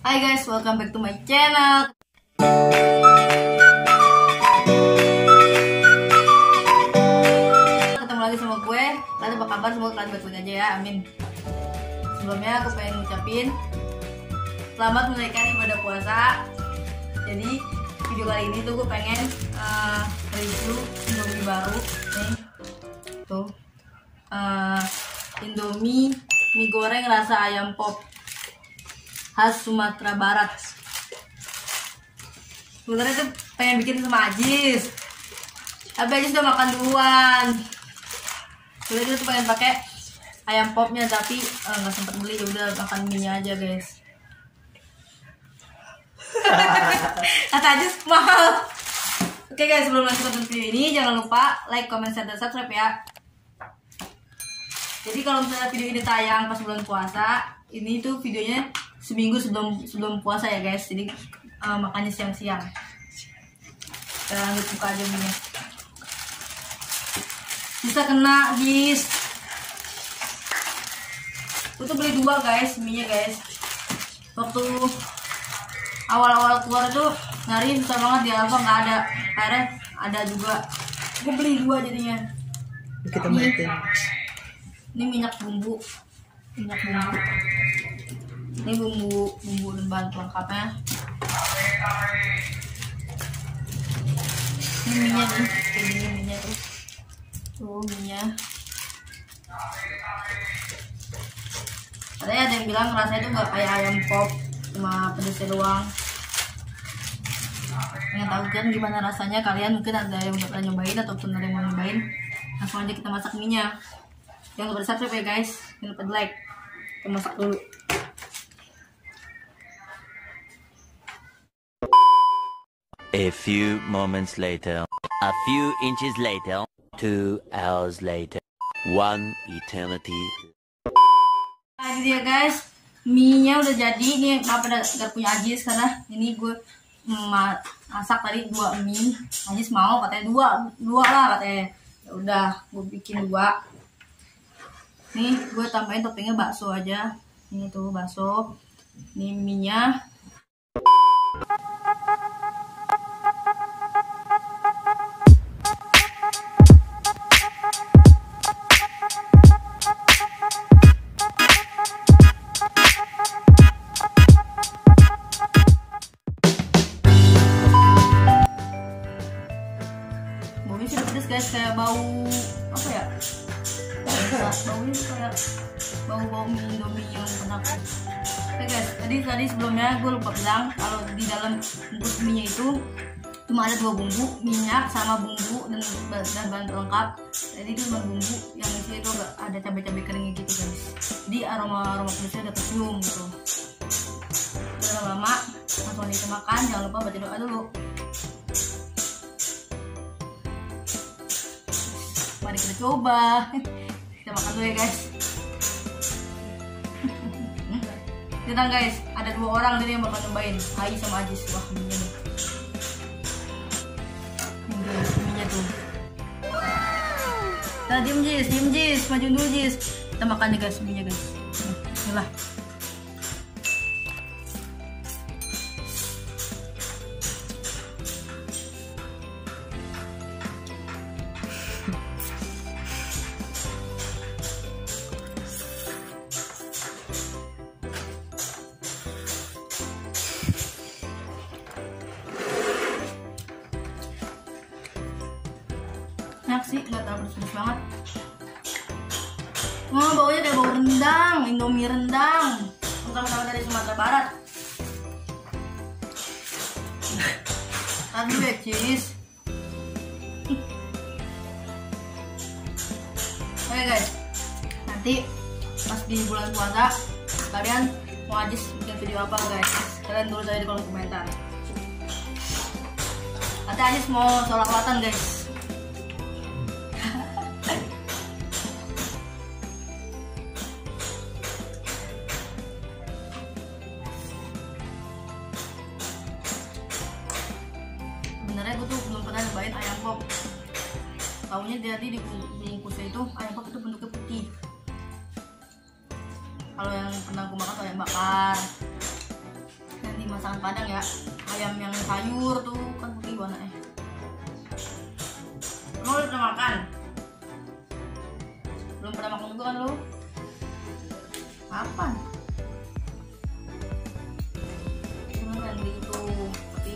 Hai guys, welcome back to my channel. Ketemu lagi sama gue. Kalian apa kabar? Semoga kalian baik-baik aja ya, amin. Sebelumnya aku pengen ngucapin selamat menunaikan ibadah puasa. Jadi video kali ini tuh gue pengen review Indomie baru nih. Tuh Indomie mie goreng rasa ayam pop khas Sumatera Barat. Sebenarnya tuh pengen bikin sama Ajis, tapi Ajis udah makan duluan. Sebenarnya tuh pengen pakai ayam popnya, tapi nggak sempat beli, udah makan mie aja guys. Kata Ajis mahal. Oke guys, sebelum lanjut ke video ini jangan lupa like, comment, share, dan subscribe ya. Jadi kalau misalnya video ini tayang pas bulan puasa, ini tuh videonya seminggu sebelum puasa ya guys. Jadi makannya siang-siang. Kita lanjut buka aja minyak. Bisa kena guys. Aku tuh beli 2 guys minyak guys. Waktu awal-awal keluar tuh nyari susah banget di Alfa, nggak ada. Akhirnya ada juga. Aku beli 2 jadinya. Kita matiin. Ini minyak bumbu. Ini bumbu dan bahan pelengkapnya. Ini minyak nih, ini minyak tuh minyak. Katanya ada yang bilang rasanya tuh nggak kayak ayam pop, cuma pedasnya doang. Yang tahu kan gimana rasanya, kalian mungkin ada yang udah pernah nyobain ataupun ada yang mau nyobain. Langsung aja kita masak minyak. Jangan lupa subscribe ya guys, jangan lupa like. Kita masak dulu. A few moments later, a few inches later, 2 hours later, 1 eternity. Nah ini dia guys, mie-nya udah jadi. Ini maaf ada gak punya Ajis karena ini gue masak tadi 2 mie. Ajis mau katanya dua lah katanya. Ya udah, gue bikin 2. Nih gue tambahin toppingnya bakso aja. Ini tuh bakso. Ini mie-nya. Baunya sih pedes guys, kayak bau apa ya? Baunya kayak bau mie Indomie yang pernah. Oke guys, tadi sebelumnya gue lupa bilang kalau di dalam bungkus mie itu cuma ada 2 bumbu, minyak sama bumbu dan bahan pelengkap. Jadi itu cuma bumbu, yang isinya itu ada cabai-cabai keringnya gitu guys. Jadi aroma pedasnya udah kecium gitu. Udah lama, langsung kita makan. Jangan lupa baca doa dulu. Mari kita coba. Kita makan dulu ya guys. Tenang guys, ada 2 orang ini yang bakal nyobain, Ai sama Ajis. Wah, minyak nih. Minyak tuh. Nah, diem Jis, maju dulu Jis. Kita makan nih guys, minyak guys. Inilah. Enak sih, nggak terlalu pedes banget. Wah, baunya kayak bau rendang, Indomie rendang, terutama dari Sumatera Barat. Tadi deh cheese. Oke guys, nanti pas di bulan puasa kalian mau Ajis bikin video apa guys? Kalian tulis aja di kolom komentar. Nanti Ajis mau sholawatan guys. Sebenarnya gue tuh belum pernah nyobain ayam pop. Taunya jadi di bungkusnya itu ayam pop itu bentuknya putih. Kalau yang pernah aku makan tuh ayam bakar. Padang ya, ayam yang sayur tuh kan putih warnanya. Lo udah pernah makan? Belum pernah makan juga kan lo? Kapan? Cuma kan gitu, tapi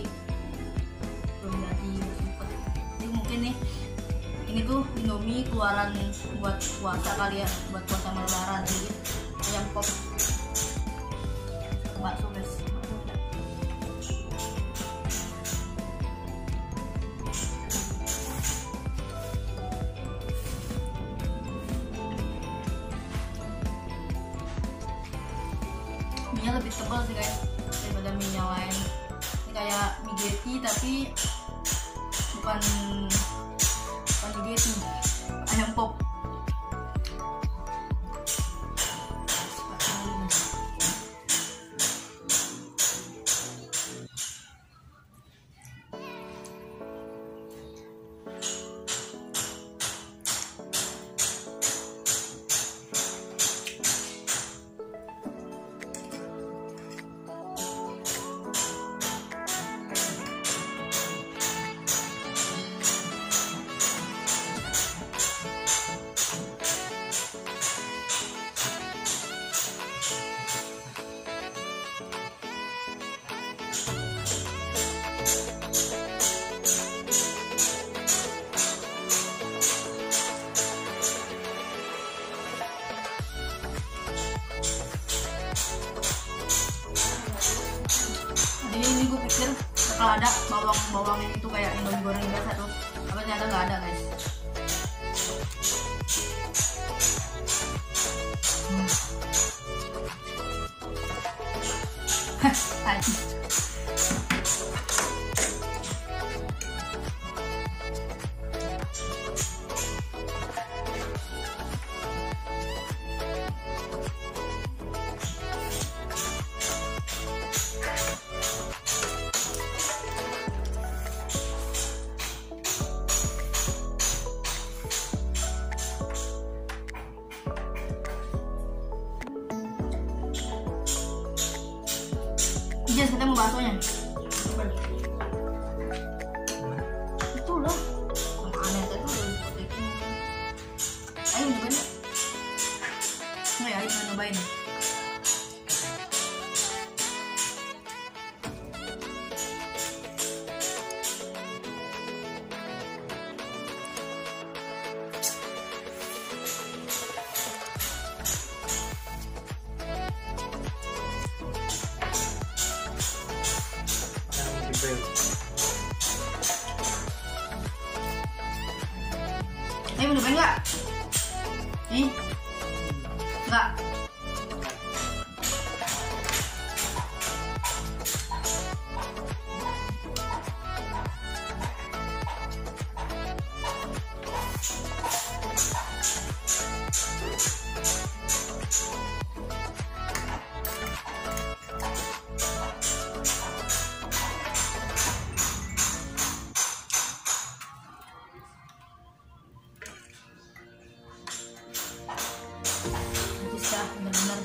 belum jadi sempet. Jadi mungkin nih ini tuh Indomie keluaran buat puasa kali ya, buat puasa lebaran. Jadi ayam pop bakso guys. Mie lebih tebal sih guys daripada mie yang lain. Ini kayak mie Getty tapi bukan mie Getty, ayam pop. Ini gue pikir bakal ada bawang itu kayak Indomie goreng biasa tuh, tapi ternyata nggak ada guys. Tadi Jas, kita mau baksonya. Itu loh. Sama aneh itu udah dipotekin. Ayo nyobain ya. Nggak ya, ayo nyobain. Ayo nyobain nggak? Nih, nggak. Bisa bener-bener.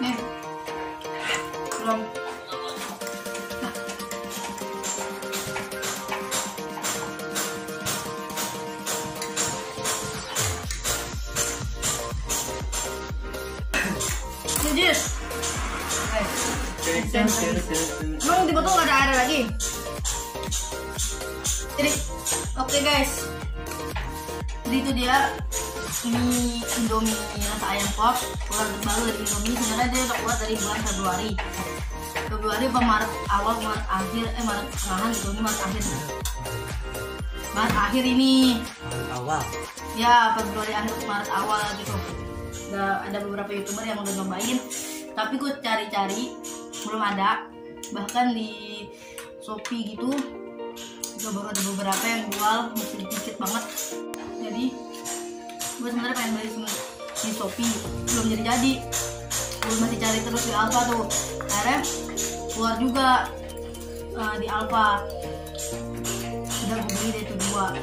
Nih, belum. Nah. Ini jus. Emang di botol nggak ada air lagi? Jadi, oke guys. Jadi itu dia ini Indomie rasa ayam pop keluar terbaru dari Indomie. Sebenarnya dia udah keluar dari bulan Februari apa Maret awal, Maret akhir, Maret pertengahan gitu. Ini Maret akhir ini. Awal. Ya, Februari akhir Maret awal gitu. Ada beberapa YouTuber yang udah nyobain, tapi gue cari-cari belum ada. Bahkan di Shopee gitu juga baru ada beberapa yang jual, masih dikit banget. Jadi gue sebenarnya pengen beli di Shopee, belum jadi. Gue masih cari terus di Alfa tuh. Akhirnya keluar juga di Alfa. Udah gue beli deh itu dua.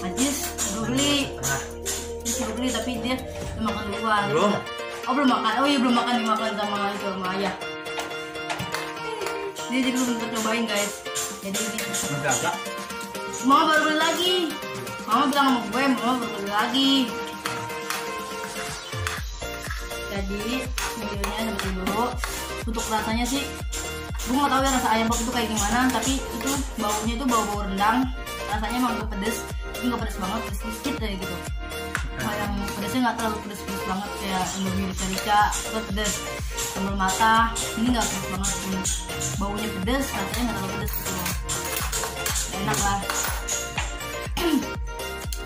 Ajis gue beli tapi dia udah makan duluan. Belum. Oh belum makan. Oh iya belum makan, dimakan sama ayah. Dia jadi belum cobain guys. Jadi ini Enggak. Mama baru beli lagi. Mama bilang sama gue, Mama baru beli lagi. Jadi videonya sampai dulu. Untuk rasanya sih, gue nggak tahu ya rasa ayam pop itu kayak gimana. Tapi itu baunya itu bau rendang. Rasanya emang agak pedes, tapi nggak pedes banget, pedes sedikit aja gitu. Yang pedesnya nggak terlalu pedes banget kayak Indomie rica-rica, itu pedes. Sambal mata, ini nggak pedes banget. Baunya pedes, rasanya nggak terlalu pedes gitu. Enak lah.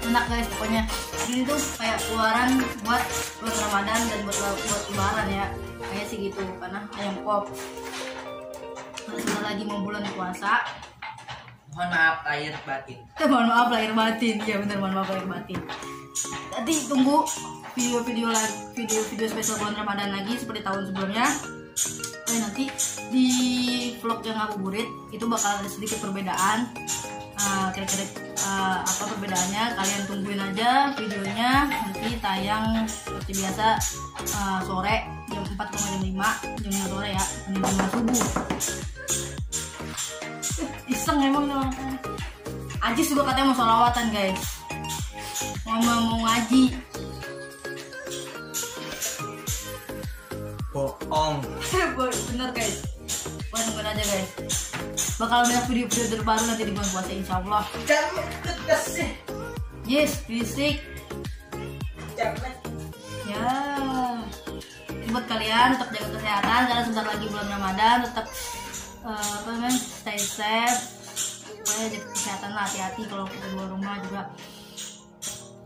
Enak guys pokoknya. Ini tuh kayak keluaran buat Ramadan dan buat lebaran ya. Kayak sih gitu, karena ayam pop. Sebentar lagi mau bulan puasa. Mohon maaf lahir batin. Mohon maaf lahir batin. Ya bener, mohon maaf lahir batin. Nanti tunggu video spesial bulan Ramadan lagi seperti tahun sebelumnya. Nanti di vlog yang ngabuburit itu bakal ada sedikit perbedaan. Kira-kira apa perbedaannya, kalian tungguin aja videonya. Nanti tayang seperti biasa sore jam 4 sampai jam 5 sore ya, jam 5 subuh. Iseng emang orang. Ajis juga katanya mau sholawatan guys, mau ngaji. Bohong. Bener guys, tungguin aja guys. Bakal banyak video-video terbaru nanti di bulan puasa insyaallah. Jangan tegas sih. Yes, fisik. Jangan. Ya. Ini buat kalian tetap jaga kesehatan karena sebentar lagi bulan Ramadan. Tetap stay safe. Pokoknya jaga kesehatan lah, hati-hati kalau kita keluar rumah juga.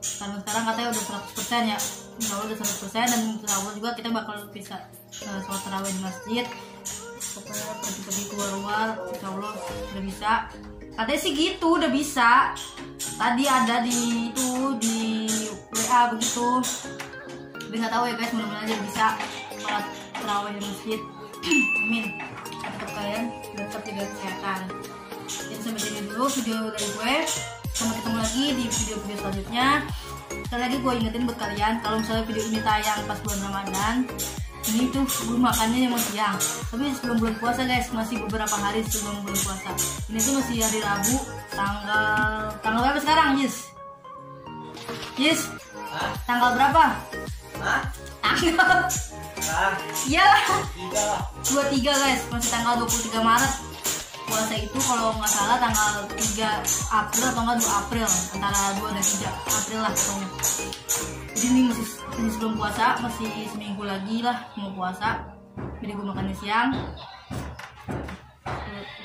Sekarang katanya udah 100% ya. Insyaallah udah 100% dan insyaallah juga kita bakal bisa sholat tarawih di masjid. Pokoknya pergi keluar insyaallah udah bisa. Katanya sih gitu udah bisa. Tadi ada di WA begitu. Tapi nggak tahu ya guys, mudah-mudahan aja bisa sholat tarawih di masjid. Amin. Tetap kalian tetap jaga kesehatan. Jadi sampai sini dulu video dari gue. Sampai ketemu lagi di video-video selanjutnya. Sekali lagi gue ingetin buat kalian, kalau misalnya video ini tayang pas bulan Ramadan, ini tuh gue makannya emang siang. Tapi sebelum bulan puasa guys, masih beberapa hari sebelum bulan puasa. Ini tuh masih hari Rabu, tanggal berapa sekarang, Yes? Tanggal berapa? Tanggal? Iya lah. 23 guys, masih tanggal 23 Maret. Puasa itu kalau nggak salah tanggal 3 April atau nggak 2 April, antara 2 dan 3 April lah pokoknya. Jadi ini masih sebelum puasa, masih seminggu lagi lah mau puasa. Jadi gue makannya siang.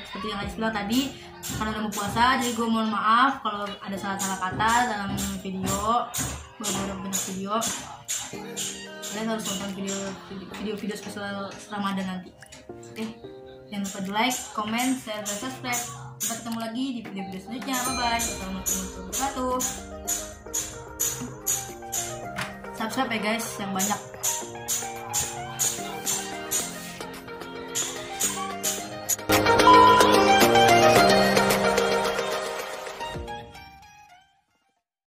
Seperti yang Ais bilang tadi, karena udah mau puasa, jadi gue mohon maaf kalau ada salah-salah kata dalam video. Beberapa banyak video. Kalian harus nonton video spesial Ramadan nanti. Oke. Jangan lupa di like, comment, share, dan subscribe. Sampai ketemu lagi di video-video selanjutnya. Bye-bye. Assalamualaikum warahmatullahi wabarakatuh. Subscribe ya guys, yang banyak.